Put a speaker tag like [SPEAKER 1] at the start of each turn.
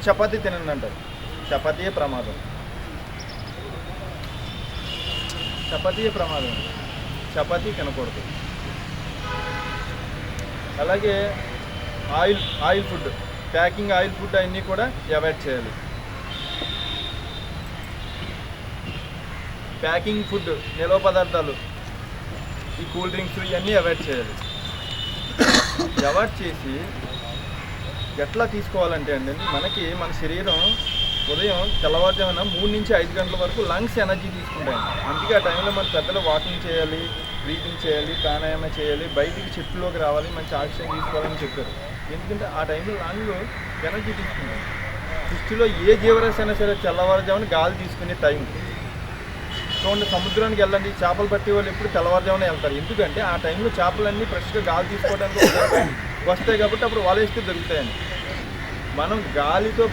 [SPEAKER 1] చపాతీ తినండి అంటారు. చపాతీయే ప్రమాదం, చపాతీయే ప్రమాదం. చపాతీ తినకూడదు. అలాగే oil food, packing oil food అన్నీ కూడా అవాయిడ్ చేయాలి. ప్యాకింగ్ ఫుడ్, నిల్వ పదార్థాలు, ఈ కూల్ డ్రింక్స్ ఇవన్నీ అవాయిడ్ చేయాలి. అవాయిడ్ చేసి ఎట్లా తీసుకోవాలంటే అండి, మన శరీరం ఉదయం తెల్లవారుజామున 3 నుంచి 5 గంటల వరకు లంగ్స్ ఎనర్జీ తీసుకుంటాయండి. అందుకే ఆ టైంలో మన పెద్దలు వాకింగ్ చేయాలి, బ్రీతింగ్ చేయాలి, ప్రాణాయామం చేయాలి, బయటికి చెట్టులోకి రావాలి, మంచి ఆక్సిజన్ తీసుకోవాలని చెప్పారు. ఎందుకంటే ఆ టైంలో లంగ్లు ఎనర్జీ తీసుకుంటాయి. సృష్టిలో ఏ జీవరాశి అయినా సరే తెల్లవారుజామున గాలి తీసుకునే టైం. చూడండి, సముద్రానికి వెళ్ళండి, చేపలు పట్టే వాళ్ళు ఎప్పుడు తెల్లవారుజామున వెళ్తారు. ఎందుకంటే ఆ టైంలో చేపలన్నీ ఫ్రెష్గా గాలి తీసుకోవడానికి వస్తాయి కాబట్టి అప్పుడు వల వేస్తే దొరుకుతాయండి. మనం గాలితో